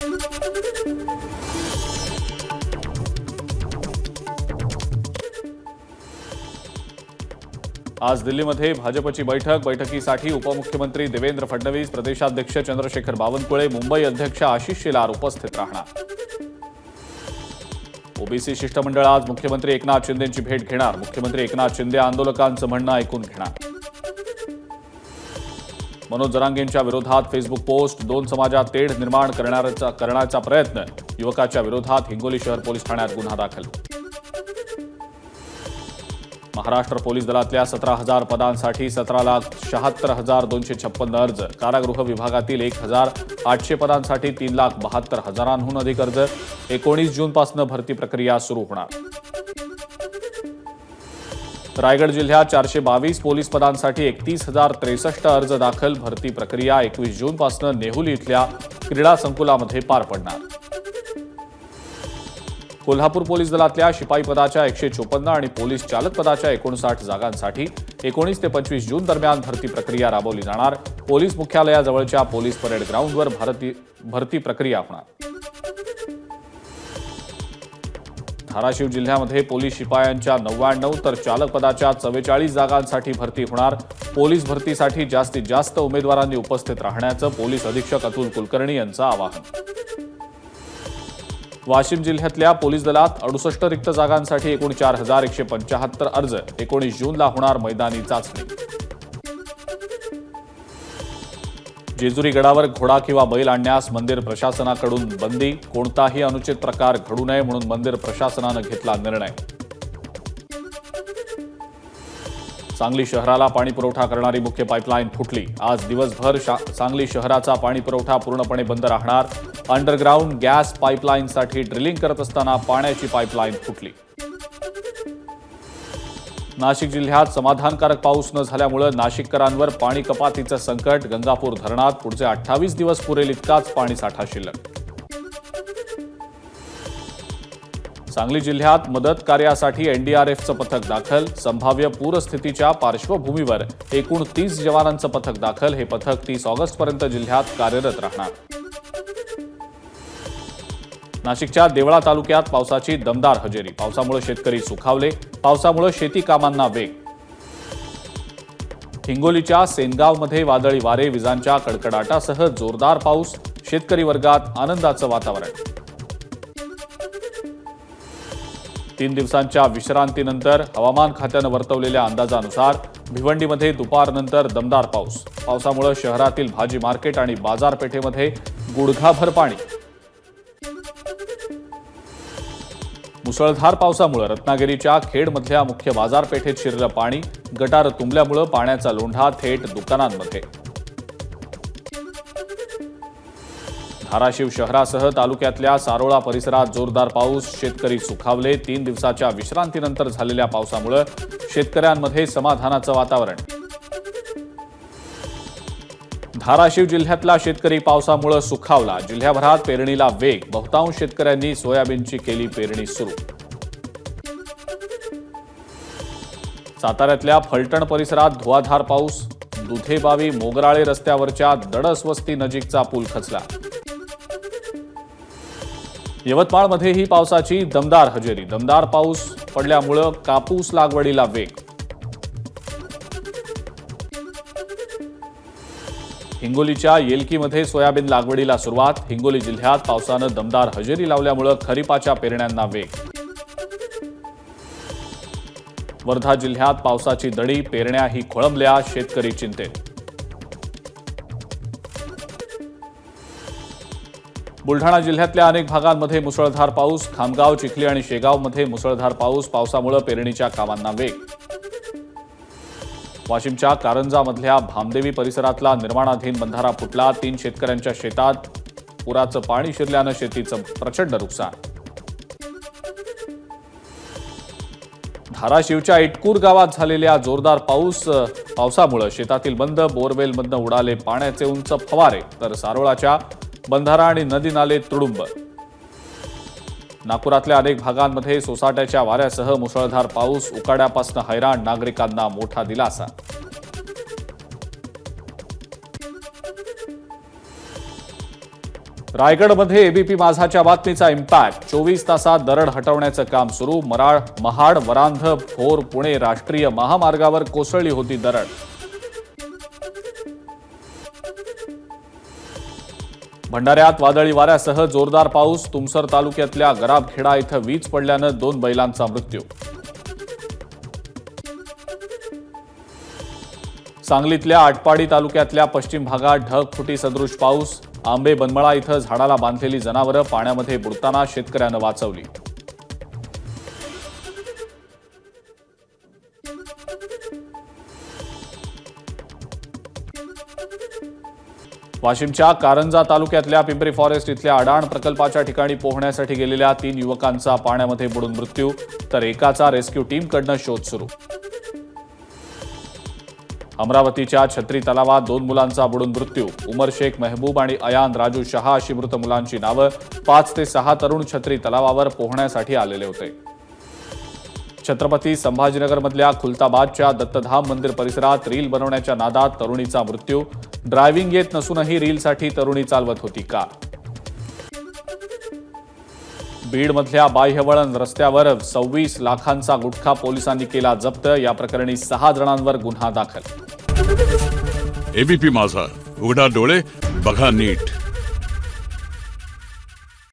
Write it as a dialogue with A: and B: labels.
A: आज दिल्लीमध्ये भाजपची बैठकीसाठी उपमुख्यमंत्री देवेंद्र फडणवीस, प्रदेशाध्यक्ष चंद्रशेखर बावनकुळे, मुंबई अध्यक्ष आशिष शेलार उपस्थित राहणार। ओबीसी शिष्टमंडळ आज मुख्यमंत्री एकनाथ शिंदेंची भेट घेणार। मुख्यमंत्री एकनाथ शिंदे आंदोलकांचं म्हणणं ऐकून घेणार। मनोज जरांगेंच्या विरोधात फेसबुक पोस्ट, दोन समाजात तेढ निर्माण करण्याचा प्रयत्न, युवकाच्या विरोधात हिंगोली शहर पोलीस ठाण्यात गुन्हा दाखल। महाराष्ट्र पोलीस दलातल्या 17,000 पदांसाठी 17,76,256 अर्ज, कारागृह विभागातील 1,800 पदांसाठी 3,72,000हून अधिक अर्ज। 19 जूनपासून भरती प्रक्रिया सुरू होणार। रायगड जिल्ह्यात 422 पोलीस पदांसाठी 31,063 अर्ज दाखल। भरती प्रक्रिया 21 जूनपासून नेहुली इथल्या क्रीडा संकुलामध्ये पार पडणार। कोल्हापूर पोलीस दलातल्या शिपाई पदाच्या 154 आणि पोलीस चालक पदाच्या 59 जागांसाठी 19 ते 25 जून दरम्यान भरती प्रक्रिया राबवली जाणार। पोलीस मुख्यालयाजवळच्या पोलीस परेड ग्राउंडवर भरती प्रक्रिया होणार। धाराशिव जिल्ह्यामध्ये पोलीस शिपायांच्या 99 तर चालक पदाच्या 44 जागांसाठी भरती होणार। पोलीस भरतीसाठी जास्तीत जास्त उमेदवारांनी उपस्थित राहण्याचं पोलीस अधीक्षक अतुल कुलकर्णी यांचं आवाहन। वाशिम जिल्ह्यातल्या पोलीस दलात 68 रिक्त जागांसाठी एकूण 4,175 अर्ज। 19 जूनला होणार मैदानी चाचणी। जेजुरी गडावर घोडा किंवा बैल आणण्यास मंदिर प्रशासनाकडून बंदी। कोणताही अनुचित प्रकार घडू नये म्हणून मंदिर प्रशासनानं घेतला निर्णय। सांगली शहराला पाणी पुरवठा करणारी मुख्य पाईपलाईन फुटली। आज दिवसभर सांगली शहराचा पाणी पुरवठा पूर्णपणे बंद राहणार। अंडरग्राऊंड गॅस पाईपलाईनसाठी ड्रिलिंग करत असताना पाण्याची पाईपलाईन फुटली। नाशिक जिल्ह्यात समाधानकारक पाऊस न झाल्यामुळे नाशिककरांवर पाणी कपातीचं संकट। गंगापूर धरणात पुढचे 28 दिवस पुरेल इतकाच पाणीसाठा शिल्लक। सांगली जिल्ह्यात मदत कार्यासाठी एनडीआरएफचं पथक दाखल। संभाव्य पूरस्थितीच्या पार्श्वभूमीवर एकूण 30 जवानांचं पथक दाखल। हे पथक 30 ऑगस्टपर्यंत जिल्ह्यात कार्यरत राहणार। नाशिकच्या देवळा तालुक्यात पावसाची दमदार हजेरी। पावसामुळे शेतकरी सुखावले। पावसामुळे शेती कामांना वेग। हिंगोलीच्या सेनगावमध्ये वादळी वारे, विजांच्या कडकडाटासह जोरदार पाऊस। शेतकरी वर्गात आनंदाचं वातावरण। 3 दिवसांच्या विश्रांतीनंतर हवामान खात्यानं वर्तवलेल्या अंदाजानुसार भिवंडीमध्ये दुपारनंतर दमदार पाऊस। पावसामुळे शहरातील भाजी मार्केट आणि बाजारपेठेमध्ये गुडघाभर पाणी। मुसळधार पावसामुळे रत्नागिरीच्या खेडमधल्या मुख्य बाजारपेठेत शिरलं पाणी। गटार तुंबल्यामुळे पाण्याचा लोंढा थेट दुकानांमध्ये। धाराशिव शहरासह तालुक्यातल्या सारोळा परिसरात जोरदार पाऊस। शेतकरी सुखावले। 3 दिवसाच्या विश्रांतीनंतर झालेल्या पावसामुळे शेतकऱ्यांमध्ये समाधानाचं वातावरण। धाराशिव जिल्ह्यातला शेतकरी पावसामुळे सुखावला। जिल्ह्याभरात पेरणीला वेग। बहुतांश शेतकऱ्यांनी सोयाबीनची केली पेरणी सुरू। साताऱ्यातल्या फलटण परिसरात धुवाधार पाऊस। दुधेबावी मोगराळे रस्त्यावरच्या दडसवस्ती नजीकचा पूल खचला। यवतमाळमध्येही पावसाची दमदार हजेरी। दमदार पाऊस पडल्यामुळे कापूस लागवडीला वेग। हिंगोलीच्या येलकीमध्ये सोयाबीन लागवडीला सुरुवात। हिंगोली जिल्ह्यात पावसानं दमदार हजेरी लावल्यामुळे खरीपाच्या पेरण्यांना वेग। वर्धा जिल्ह्यात पावसाची दडी, पेरण्याही खोळंबल्या। शेतकरी चिंतेत। बुलढाणा जिल्ह्यातल्या अनेक भागांमध्ये मुसळधार पाऊस। खामगाव, चिखली आणि शेगावमध्ये मुसळधार पाऊस। पावसामुळे पेरणीच्या कामांना वेग। वाशिमच्या कारंजामधल्या भामदेवी परिसरातला निर्माणाधीन बंधारा फुटला। 3 शेतकऱ्यांच्या शेतात पुराचं पाणी शिरल्यानं शेतीचं प्रचंड नुकसान। धाराशिवच्या इटकूर गावात झालेल्या जोरदार पावसामुळे शेतातील बंद बोरवेलमधनं उडाले पाण्याचे उंच फवारे। तर सारोळाच्या बंधारा आणि नदी नाले तुडुंब। नागपुरातल्या अनेक भागांमध्ये सोसाट्याच्या वाऱ्यासह मुसळधार पाऊस। उकाड्यापासून हैराण नागरिकांना मोठा दिलासा। रायगडमध्ये एबीपी माझाच्या बातमीचा इम्पॅक्ट. 24 तासात दरड हटवण्याचं काम सुरू. महाड वरांध भोर पुणे राष्ट्रीय महामार्गावर कोसळली होती दरड. भंडाऱ्यात वादळी वाऱ्यासह जोरदार पाऊस. तुमसर तालुक्यातल्या गराबखेडा इथं वीज पडल्यानं 2 बैलांचा मृत्यू. सांगलीतल्या आटपाडी तालुक्यातल्या पश्चिम भागात ढगफुटी सदृश पाऊस. आंबे बनमळा इथं झाडाला बांधलेली जनावरं पाण्यामध्ये बुडताना शेतकऱ्यानं वाचवली. वाशिमच्या कारंजा तालुक्यातल्या पिंपरी फॉरेस्ट इथल्या अडाण प्रकल्पाच्या ठिकाणी पोहण्यासाठी गेलेल्या 3 युवकांचा पाण्यामध्ये बुडून मृत्यू, तर एकाचा रेस्क्यू टीमकडनं शोध सुरू. अमरावतीच्या छत्री तलावात 2 मुलांचा बुडून मृत्यू. उमर शेख मेहबूब आणि अयान राजू शहा अशी मृत मुलांची नावं. 5 ते 6 तरुण छत्री तलावावर पोहण्यासाठी आलेले होते. छत्रपती संभाजीनगरमधल्या खुलताबादच्या दत्तधाम मंदिर परिसरात रील बनवण्याच्या नादात तरुणीचा मृत्यू. ड्रायव्हिंग येत नसूनही रीलसाठी तरुणी चालवत होती कार. बीडमधल्या बाह्यवळण रस्त्यावर 26 लाखांचा गुटखा पोलिसांनी केला जप्त. या प्रकरणी 6 जणांवर गुन्हा दाखल.
B: एबीपी माझा, उघडा डोळे बघा नीट.